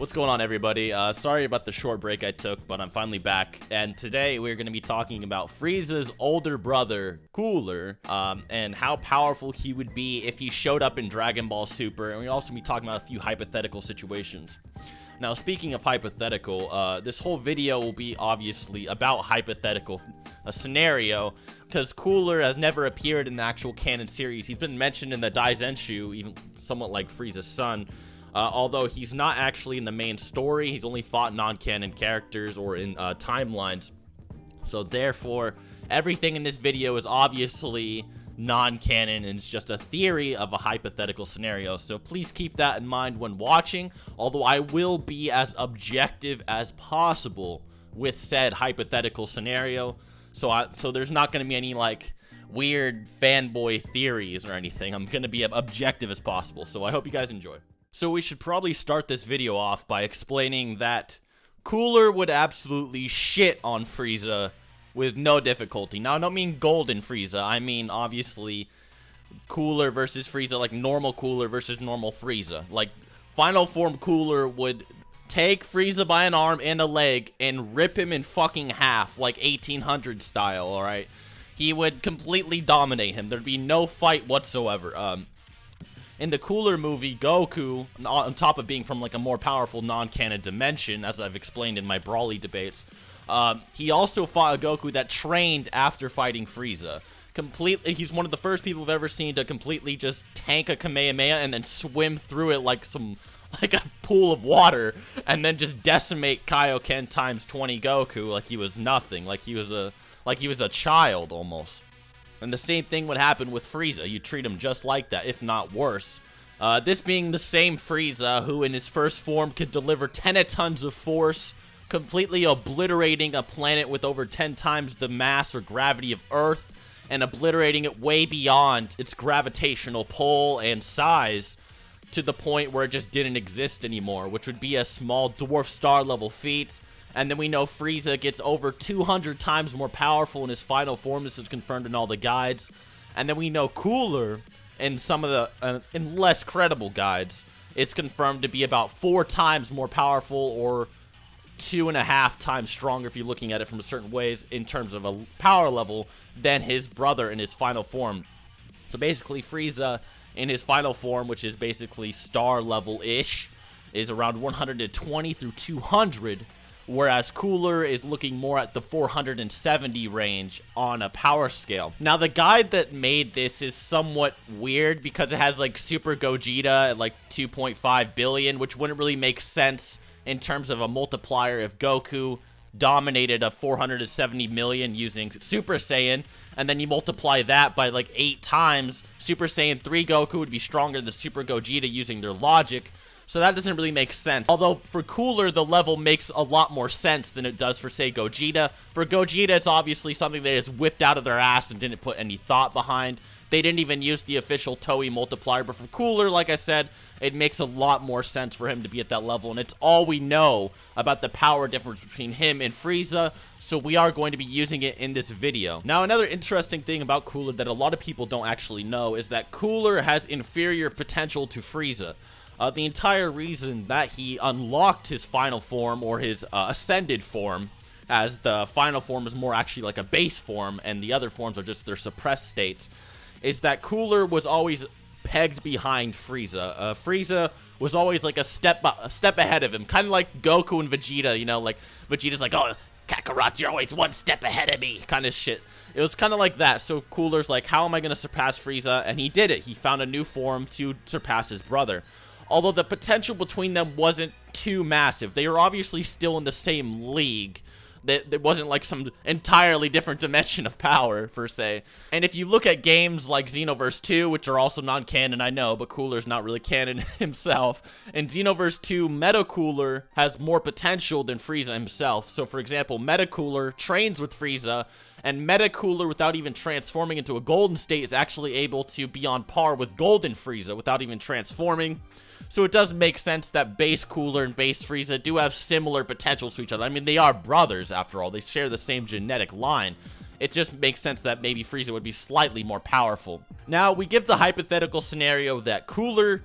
What's going on, everybody? Sorry about the short break I took, but I'm finally back. And today we're going to be talking about Frieza's older brother, Cooler, and how powerful he would be if he showed up in Dragonball Super. And we'll also be talking about a few hypothetical situations. Now, speaking of hypothetical, this whole video will be obviously about hypothetical scenario, because Cooler has never appeared in the actual canon series. He's been mentioned in the Daizenshu, even somewhat like Frieza's son. Although he's not actually in the main story, he's only fought non-canon characters or in timelines. So therefore, everything in this video is obviously non-canon and it's just a theory of a hypothetical scenario. So please keep that in mind when watching, although I will be as objective as possible with said hypothetical scenario. So there's not going to be any like weird fanboy theories or anything. I'm going to be as objective as possible. So I hope you guys enjoy. So we should probably start this video off by explaining that Cooler would absolutely shit on Frieza with no difficulty. Now, I don't mean Golden Frieza. I mean, obviously, Cooler versus Frieza, like normal Cooler versus normal Frieza. Like, Final Form Cooler would take Frieza by an arm and a leg and rip him in fucking half, like 1800 style, alright? He would completely dominate him. There'd be no fight whatsoever. In the Cooler movie, Goku, on top of being from like a more powerful non-canon dimension, as I've explained in my Brawly debates, he also fought a Goku that trained after fighting Frieza. He's one of the first people I've ever seen to completely just tank a Kamehameha and then swim through it like a pool of water, and then just decimate Kaioken times 20 Goku like he was nothing, like he was a child almost. And the same thing would happen with Frieza. You treat him just like that, if not worse. This being the same Frieza who in his first form could deliver 10 tons of force, completely obliterating a planet with over 10 times the mass or gravity of Earth, and obliterating it way beyond its gravitational pull and size to the point where it just didn't exist anymore, which would be a small dwarf star level feat. And then we know Frieza gets over 200 times more powerful in his final form. This is confirmed in all the guides. And then we know Cooler, in some of the in less credible guides, it's confirmed to be about 4 times more powerful, or 2.5 times stronger if you're looking at it from a certain ways in terms of a power level than his brother in his final form. So basically, Frieza in his final form, which is basically star level-ish, is around 120 through 200. Whereas Cooler is looking more at the 470 range on a power scale. Now, the guide that made this is somewhat weird because it has like Super Gogeta at like 2.5 billion, which wouldn't really make sense in terms of a multiplier if Goku dominated a 470 million using Super Saiyan, and then you multiply that by like 8 times, Super Saiyan 3 Goku would be stronger than Super Gogeta using their logic. So that doesn't really make sense. Although, for Cooler, the level makes a lot more sense than it does for, say, Gogeta. For Gogeta, it's obviously something they just whipped out of their ass and didn't put any thought behind. They didn't even use the official Toei multiplier. But for Cooler, like I said, it makes a lot more sense for him to be at that level. And it's all we know about the power difference between him and Frieza. So we are going to be using it in this video. Now, another interesting thing about Cooler that a lot of people don't actually know is that Cooler has inferior potential to Frieza. The entire reason that he unlocked his final form, or his ascended form, as the final form is more actually like a base form and the other forms are just their suppressed states, is that Cooler was always pegged behind Frieza. Frieza was always like a step ahead of him, kind of like Goku and Vegeta, you know, like Vegeta's like, oh, Kakarot, you're always one step ahead of me, kind of shit. It was kind of like that. So Cooler's like, how am I going to surpass Frieza? And he did it. He found a new form to surpass his brother. Although the potential between them wasn't too massive. They were obviously still in the same league. There wasn't like some entirely different dimension of power, per se. And if you look at games like Xenoverse 2, which are also non-canon, I know, but Cooler's not really canon himself. In Xenoverse 2, Metacooler has more potential than Frieza himself. So, for example, Metacooler trains with Frieza, and Metacooler, without even transforming into a golden state, is actually able to be on par with Golden Frieza without even transforming. So it does make sense that base Cooler and base Frieza do have similar potentials to each other. I mean, they are brothers, after all. They share the same genetic line. It just makes sense that maybe Frieza would be slightly more powerful. Now, we give the hypothetical scenario that Cooler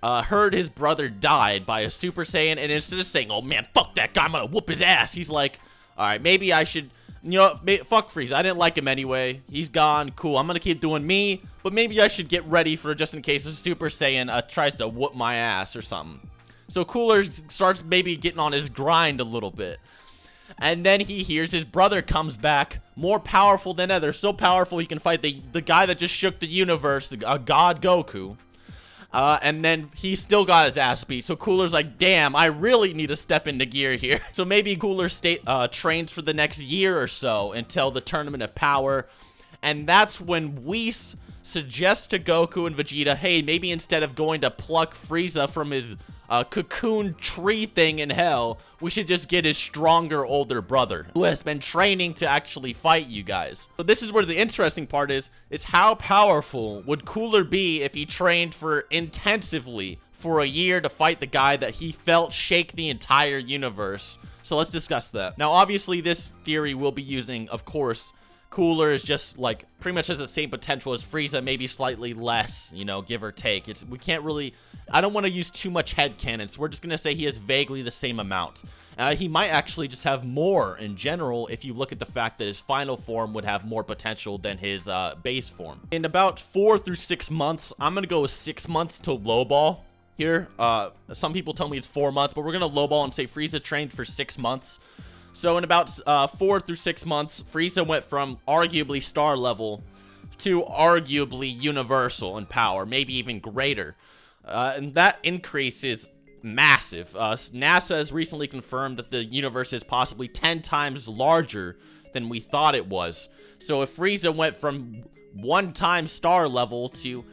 heard his brother died by a Super Saiyan, and instead of saying, oh man, fuck that guy, I'm gonna whoop his ass, he's like, alright, maybe I should, you know, fuck Frieza, I didn't like him anyway, he's gone, cool, I'm gonna keep doing me, but maybe I should get ready for just in case a Super Saiyan tries to whoop my ass or something. So Cooler starts maybe getting on his grind a little bit. And then he hears his brother comes back, more powerful than ever, so powerful he can fight the guy that just shook the universe, God Goku. And then he still got his ass beat. So Cooler's like, damn, I really need to step into gear here. So maybe Cooler trains for the next year or so until the Tournament of Power. And that's when Whis suggests to Goku and Vegeta, hey, maybe instead of going to pluck Frieza from his cocoon tree thing in hell, we should just get his stronger older brother who has been training to actually fight you guys. So this is where the interesting part is how powerful would Cooler be if he trained for intensively for a year to fight the guy that he felt shake the entire universe. So let's discuss that. Now obviously this theory will be using, of course, Cooler is just like pretty much has the same potential as Frieza, maybe slightly less, you know, give or take. We can't really, I don't want to use too much headcanon, so we're just gonna say he has vaguely the same amount. He might actually just have more in general if you look at the fact that his final form would have more potential than his base form. In about 4 through 6 months, I'm gonna go with 6 months to lowball here. Some people tell me it's 4 months, but we're gonna lowball and say Frieza trained for 6 months. So in about 4 through 6 months, Frieza went from arguably star level to arguably universal in power, maybe even greater. And that increase is massive. NASA has recently confirmed that the universe is possibly 10 times larger than we thought it was. So if Frieza went from 1 time star level to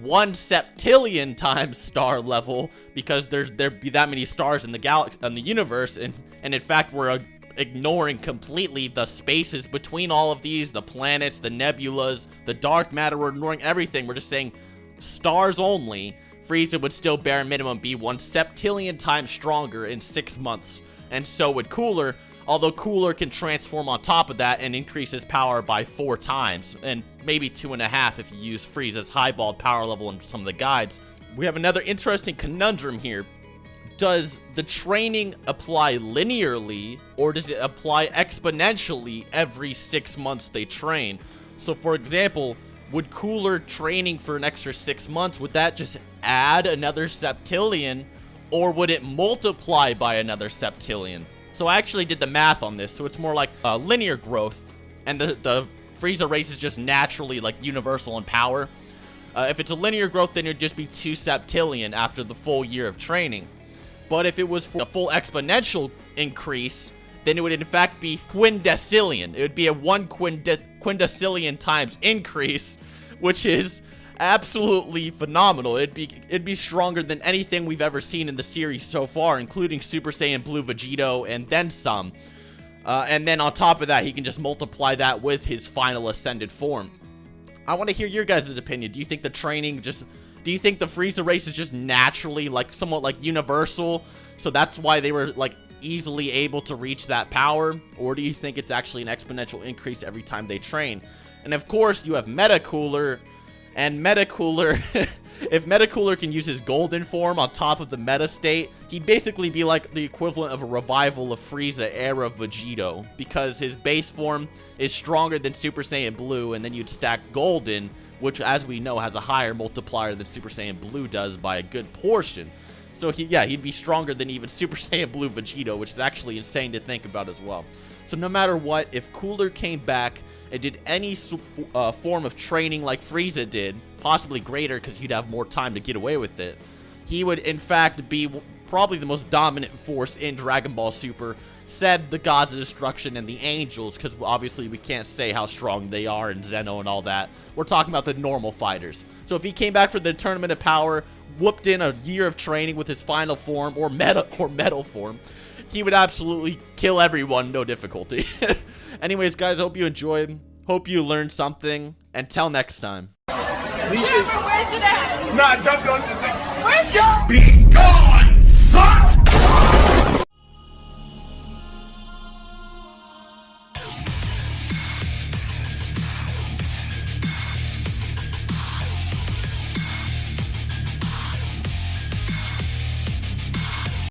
1 septillion times star level, because there'd be that many stars in the galaxy, in the universe, and in fact we're ignoring completely the spaces between all of these, the planets, the nebulas, the dark matter, we're ignoring everything, we're just saying stars only, Frieza would still bare minimum be 1 septillion times stronger in 6 months. And so would Cooler, although Cooler can transform on top of that and increase his power by 4 times, and maybe 2.5 if you use Frieza's highballed power level in some of the guides. We have another interesting conundrum here. Does the training apply linearly, or does it apply exponentially every 6 months they train? So for example, would Cooler training for an extra 6 months, would that just add another septillion, or would it multiply by another septillion? So I actually did the math on this, so it's more like linear growth, and the Frieza race is just naturally like universal in power. If it's a linear growth, then it'd just be 2 septillion after the full year of training. But if it was for a full exponential increase, then it would in fact be quindecillion. It would be a 1 quindecillion times increase, which is absolutely phenomenal. It'd be stronger than anything we've ever seen in the series so far, including Super Saiyan Blue Vegeta and then some. And then on top of that, he can just multiply that with his final ascended form. I want to hear your guys' opinion. Do you think the training just... Do you think the Frieza race is just naturally, like, somewhat, like, universal? So that's why they were, like, easily able to reach that power? Or do you think it's actually an exponential increase every time they train? And, of course, you have Metacooler. And Metacooler, if Metacooler can use his golden form on top of the Meta state, he'd basically be like the equivalent of a revival of Frieza era Vegeta, because his base form is stronger than Super Saiyan Blue, and then you'd stack Golden, which, as we know, has a higher multiplier than Super Saiyan Blue does by a good portion. So, he'd be stronger than even Super Saiyan Blue Vegeta, which is actually insane to think about as well. So no matter what, if Cooler came back and did any form of training like Frieza did, possibly greater because he'd have more time to get away with it, he would in fact be probably the most dominant force in Dragon Ball Super, said the Gods of Destruction and the Angels, because obviously we can't say how strong they are in Zeno and all that. We're talking about the normal fighters. So if he came back for the Tournament of Power, whooped in a year of training with his final form or metal form, he would absolutely kill everyone, no difficulty. Anyways, guys, hope you enjoyed. Hope you learned something. Until next time. Where's it at? Nah, don't. Where's it? Be gone!